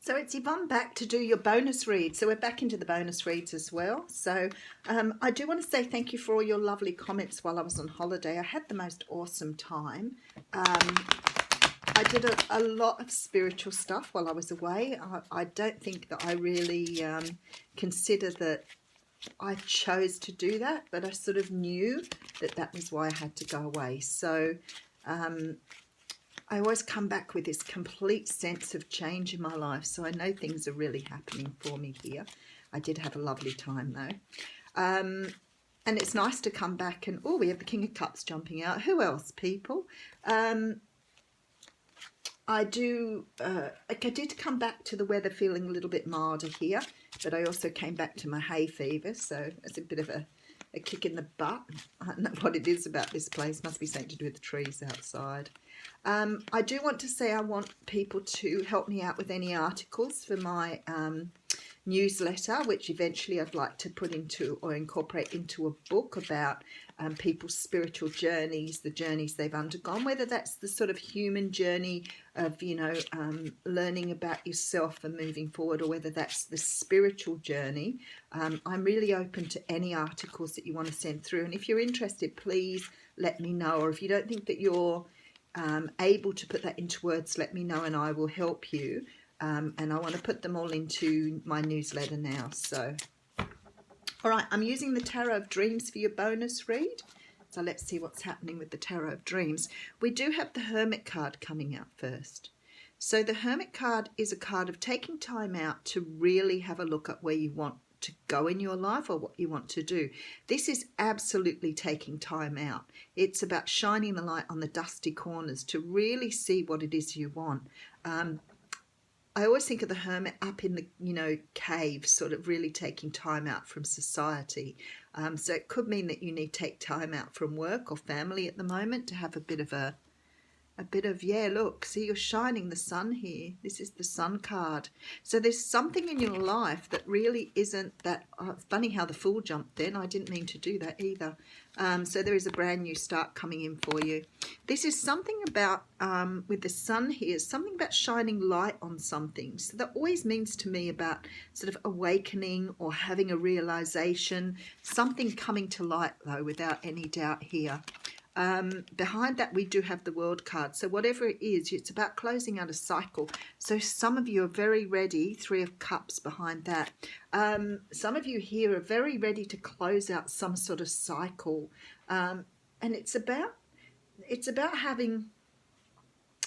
So it's Yvonne back to do your bonus read. So we're back into the bonus reads as well. So I do want to say thank you for all your lovely comments while I was on holiday. I had the most awesome time. I did a lot of spiritual stuff while I was away. I don't think that I really consider that I chose to do that, but I sort of knew that that was why I had to go away. So I always come back with this complete sense of change in my life, so I know things are really happening for me here. I did have a lovely time though. And it's nice to come back and, oh, we have the King of Cups jumping out. Who else, people? I did come back to the weather feeling a little bit milder here, but I also came back to my hay fever, so it's a bit of a kick in the butt. I don't know what it is about this place. Must be something to do with the trees outside. I do want to say I want people to help me out with any articles for my newsletter, which eventually I'd like to put into or incorporate into a book about people's spiritual journeys, the journeys they've undergone, whether that's the sort of human journey of, learning about yourself and moving forward, or whether that's the spiritual journey. I'm really open to any articles that you want to send through. And if you're interested, please let me know. Or if you don't think that you're able to put that into words, let me know and I will help you. And I want to put them all into my newsletter now. So, all right, I'm using the Tarot of Dreams for your bonus read. So let's see what's happening with the Tarot of Dreams. We do have the Hermit card coming out first. So the Hermit card is a card of taking time out to really have a look at where you want to go in your life or what you want to do. This is absolutely taking time out. It's about shining the light on the dusty corners to really see what it is you want. I always think of the hermit up in the, cave, sort of really taking time out from society. So it could mean that you need to take time out from work or family at the moment to have a bit of, look, see, you're shining the sun here. This is the Sun card. So there's something in your life that really isn't that, funny how the Fool jumped in. I didn't mean to do that either. So there is a brand new start coming in for you. This is something about, with the sun here, something about shining light on something. So that always means to me about sort of awakening or having a realization, something coming to light though, without any doubt here. Behind that we do have the World card. So whatever it is, it's about closing out a cycle. So some of you are very ready, Three of Cups behind that. Some of you here are very ready to close out some sort of cycle. And it's about having,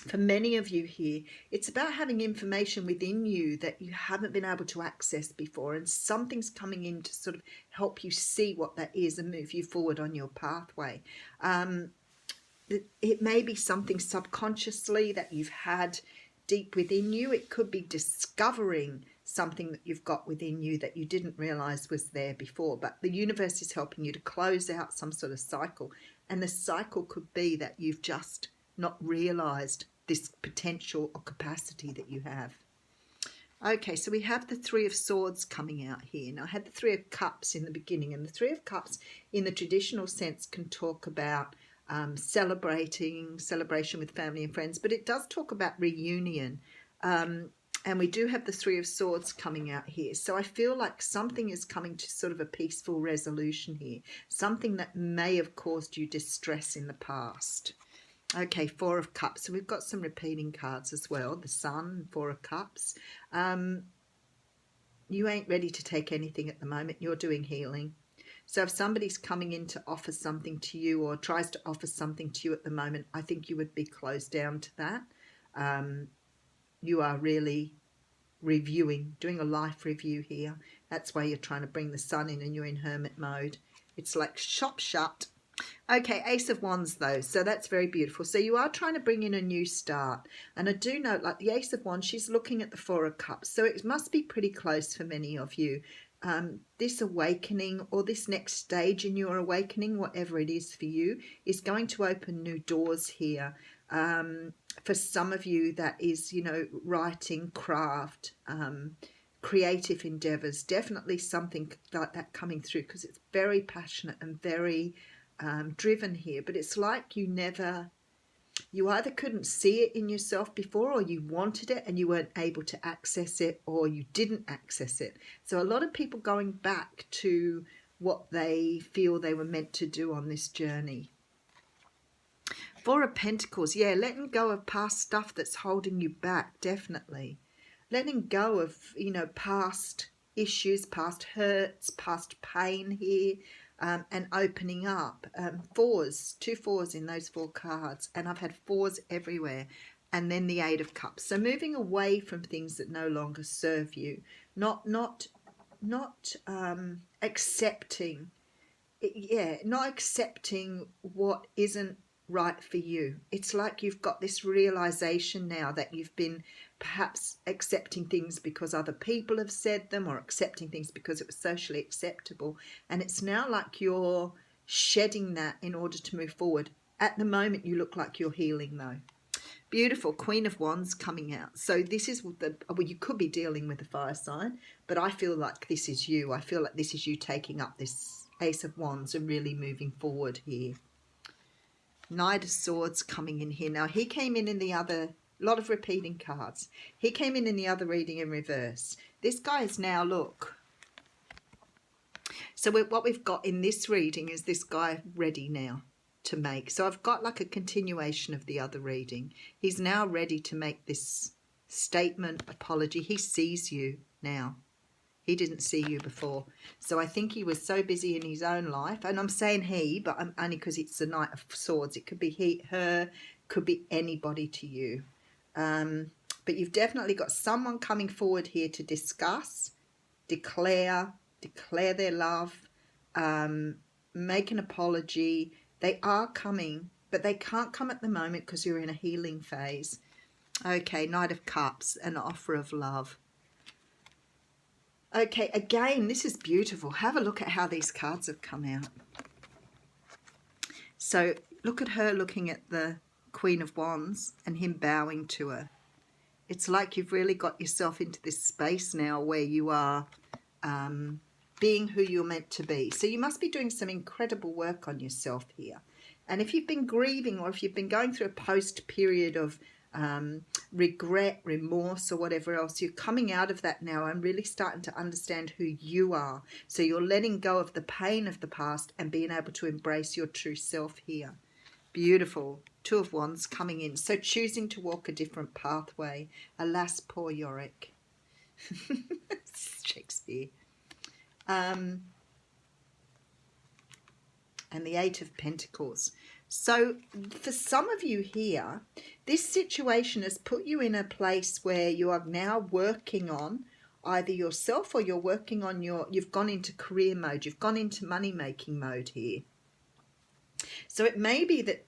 for many of you here, it's about having information within you that you haven't been able to access before, and something's coming in to sort of help you see what that is and move you forward on your pathway. It may be something subconsciously that you've had deep within you. It could be discovering something that you've got within you that you didn't realize was there before, but the universe is helping you to close out some sort of cycle, and the cycle could be that you've just not realized this potential or capacity that you have. Okay, so we have the Three of Swords coming out here. Now, I had the Three of Cups in the beginning, and the Three of Cups in the traditional sense can talk about celebration with family and friends, but it does talk about reunion. And we do have the Three of Swords coming out here. So I feel like something is coming to sort of a peaceful resolution here, something that may have caused you distress in the past. Okay, Four of Cups. So we've got some repeating cards as well. The Sun, Four of Cups. You ain't ready to take anything at the moment. You're doing healing. So if somebody's coming in to offer something to you or tries to offer something to you at the moment, I think you would be closed down to that. You are really reviewing, doing a life review here. That's why you're trying to bring the Sun in and you're in hermit mode. It's like shop shut. Okay, Ace of Wands though, so that's very beautiful. So you are trying to bring in a new start. And I do note, like the Ace of Wands, she's looking at the Four of Cups. So it must be pretty close for many of you. This awakening or this next stage in your awakening, whatever it is for you, is going to open new doors here. For some of you, that is, writing, craft, creative endeavors, definitely something like that coming through, because it's very passionate and very driven here. But it's like you never You either couldn't see it in yourself before, or you wanted it and you weren't able to access it, or you didn't access it. So a lot of people going back to what they feel they were meant to do on this journey. Four of Pentacles, yeah, letting go of past stuff that's holding you back, definitely. Letting go of, you know, past issues, past hurts, past pain here, and opening up. Fours, 2 4s in those 4 cards, and I've had 4s everywhere. And then the 8 of Cups. So moving away from things that no longer serve you, not accepting, not accepting what isn't right for you. It's like you've got this realization now that you've been perhaps accepting things because other people have said them, or accepting things because it was socially acceptable, and it's now like you're shedding that in order to move forward. At the moment you look like you're healing though. Beautiful. Queen of Wands coming out. So this is the, well, you could be dealing with a fire sign, but I feel like this is you. I feel like this is you taking up this Ace of Wands and really moving forward here. Knight of Swords coming in here. Now, he came in the other, lot of repeating cards. He came in the other reading in reverse. This guy is now, look. So what we've got in this reading is this guy ready now to make. So I've got like a continuation of the other reading. He's now ready to make this statement, apology. He sees you now. He didn't see you before. So I think he was so busy in his own life. And I'm saying he, but I'm only because it's the Knight of Swords. It could be he, her, could be anybody to you. But you've definitely got someone coming forward here to discuss, declare their love, make an apology. They are coming, but they can't come at the moment because you're in a healing phase. Okay, Knight of Cups, an offer of love. Okay, again, this is beautiful. Have a look at how these cards have come out. So look at her looking at the Queen of Wands and him bowing to her. It's like you've really got yourself into this space now where you are being who you're meant to be. So you must be doing some incredible work on yourself here. And if you've been grieving, or if you've been going through a post period of regret, remorse, or whatever else, you're coming out of that now and really starting to understand who you are. So you're letting go of the pain of the past and being able to embrace your true self here. Beautiful. 2 of Wands coming in. So choosing to walk a different pathway. Alas, poor Yorick. Shakespeare. And the 8 of Pentacles. So for some of you here, this situation has put you in a place where you are now working on either yourself, or you're working on you've gone into career mode, you've gone into money making mode here. So it may be that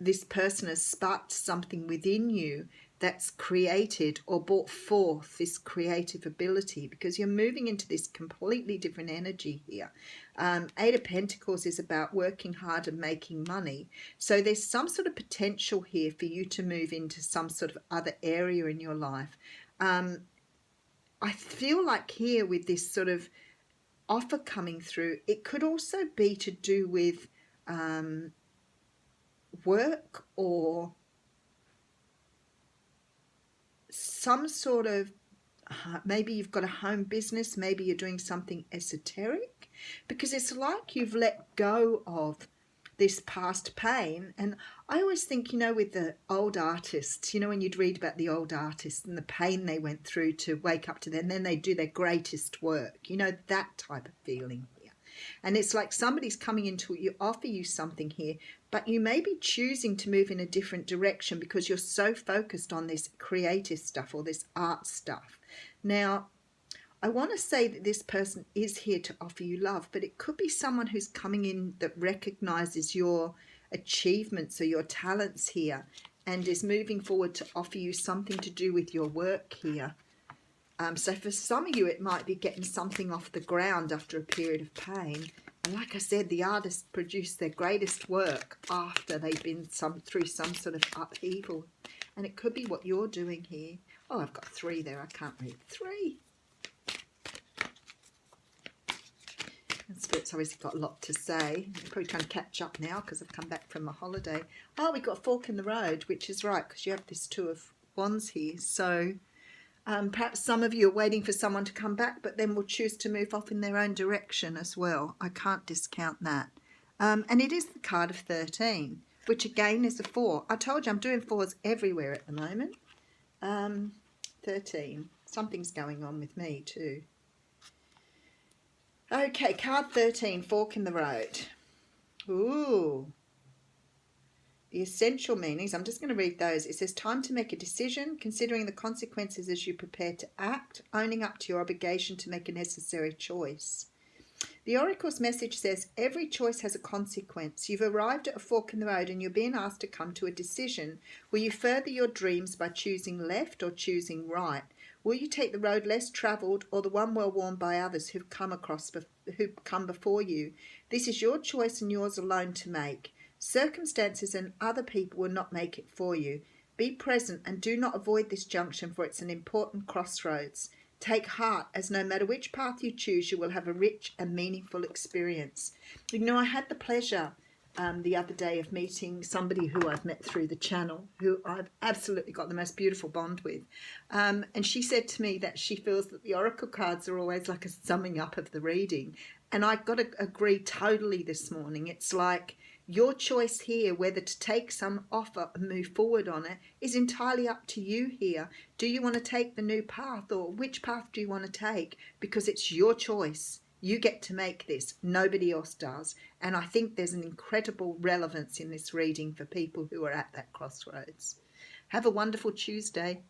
this person has sparked something within you that's created or brought forth this creative ability, because you're moving into this completely different energy here. 8 of Pentacles is about working hard and making money. So there's some sort of potential here for you to move into some sort of other area in your life. I feel like here with this sort of offer coming through, it could also be to do with work, or some sort of, maybe you've got a home business, maybe you're doing something esoteric, because it's like you've let go of this past pain. And I always think, you know, with the old artists, you know, when you'd read about the old artists and the pain they went through to wake up to them, and then they do their greatest work, you know, that type of feeling here. And it's like somebody's coming into you, offer you something here, but you may be choosing to move in a different direction because you're so focused on this creative stuff or this art stuff. Now, I want to say that this person is here to offer you love, but it could be someone who's coming in that recognizes your achievements or your talents here and is moving forward to offer you something to do with your work here. So for some of you, it might be getting something off the ground after a period of pain. And like I said, the artists produce their greatest work after they've been through some sort of upheaval. And it could be what you're doing here. Oh, I've got 3 there. I can't read. 3. Spirit's obviously got a lot to say. I'm probably trying to catch up now because I've come back from a holiday. Oh, we've got a fork in the road, which is right because you have this Two of Wands here. So perhaps some of you are waiting for someone to come back, but then will choose to move off in their own direction as well. I can't discount that. And it is the card of 13, which again is a 4. I told you I'm doing 4s everywhere at the moment. 13. Something's going on with me too. Okay, card 13, fork in the road. Ooh. The essential meanings, I'm just going to read those. It says, time to make a decision, considering the consequences as you prepare to act, owning up to your obligation to make a necessary choice. The Oracle's message says, every choice has a consequence. You've arrived at a fork in the road and you're being asked to come to a decision. Will you further your dreams by choosing left or choosing right? Will you take the road less travelled or the one well worn by others who've come before you? This is your choice and yours alone to make. Circumstances and other people will not make it for you. Be present and do not avoid this junction, for it's an important crossroads. Take heart, as no matter which path you choose, you will have a rich and meaningful experience. You know, I had the pleasure the other day of meeting somebody who I've met through the channel, who I've absolutely got the most beautiful bond with. And she said to me that she feels that the Oracle cards are always like a summing up of the reading. And I got to agree totally this morning. It's like your choice here, whether to take some offer and move forward on it, is entirely up to you here. Do you want to take the new path, or which path do you want to take? Because it's your choice. You get to make this. Nobody else does. And I think there's an incredible relevance in this reading for people who are at that crossroads. Have a wonderful Tuesday.